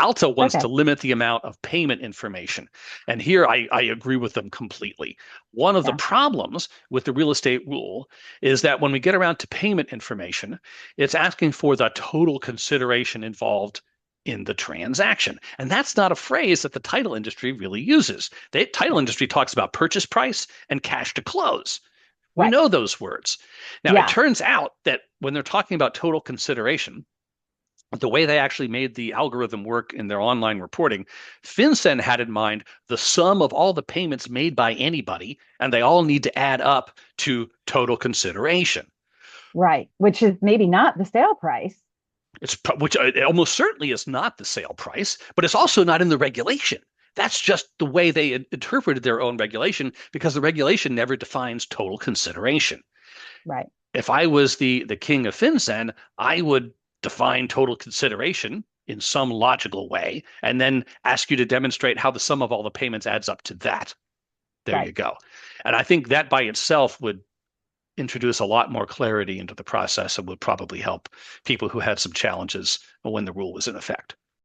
ALTA wants Okay. to limit the amount of payment information. And here I agree with them completely. One of the Yeah. problems with the real estate rule is that when we get around to payment information, it's asking for the total consideration involved in the transaction. And that's not a phrase that the title industry really uses. The title Right. industry talks about purchase price and cash to close. We Right. know those words. Now, it Yeah. turns out that when they're talking about total consideration, the way they actually made the algorithm work in their online reporting, FinCEN had in mind the sum of all the payments made by anybody, and they all need to add up to total consideration. Right. Which is maybe not the sale price. It's which it almost certainly is not the sale price, but it's also not in the regulation. That's just the way they interpreted their own regulation because the regulation never defines total consideration. Right. If I was the king of FinCEN, I would define total consideration in some logical way and then ask you to demonstrate how the sum of all the payments adds up to that. There you Right. go. And I think that by itself would introduce a lot more clarity into the process and would probably help people who had some challenges when the rule was in effect.